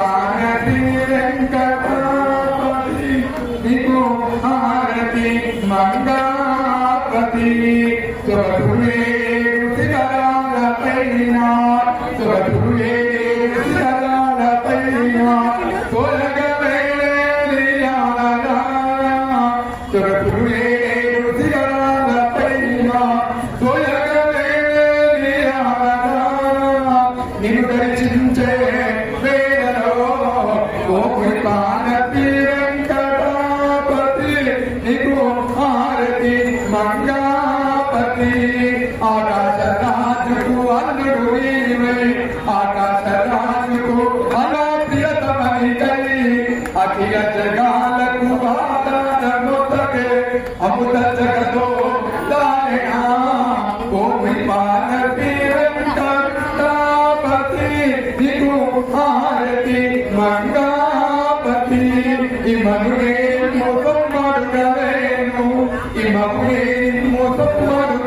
ఆరతి వెంకటాపతి నీకు ఆరతి మంగళాపతి సురతులే శిఖరాలపైన సురతులే శిఖరాలపైన తొలగవేళ సురతులే శిఖరాలపైన తొలగవేళ నిన్ను దర్శించే ఆరతి వెంకటాపతి నీకు ఆరతి మంగళాపతి ఆకాశరాజుకు అల్లుడు నీవై ఆకాశరాజుకు అనాప్రియతమనికై అఖిల జగాలకు ఆధారముతకే అమృత జగతో దారిణా ఓమి ఆరతి వెంకటాపతి నీకు ఆరతి మంగళాపతి ఇమనుడే మోసం మాడుగలేను ఇమనుడే మోసం మాడు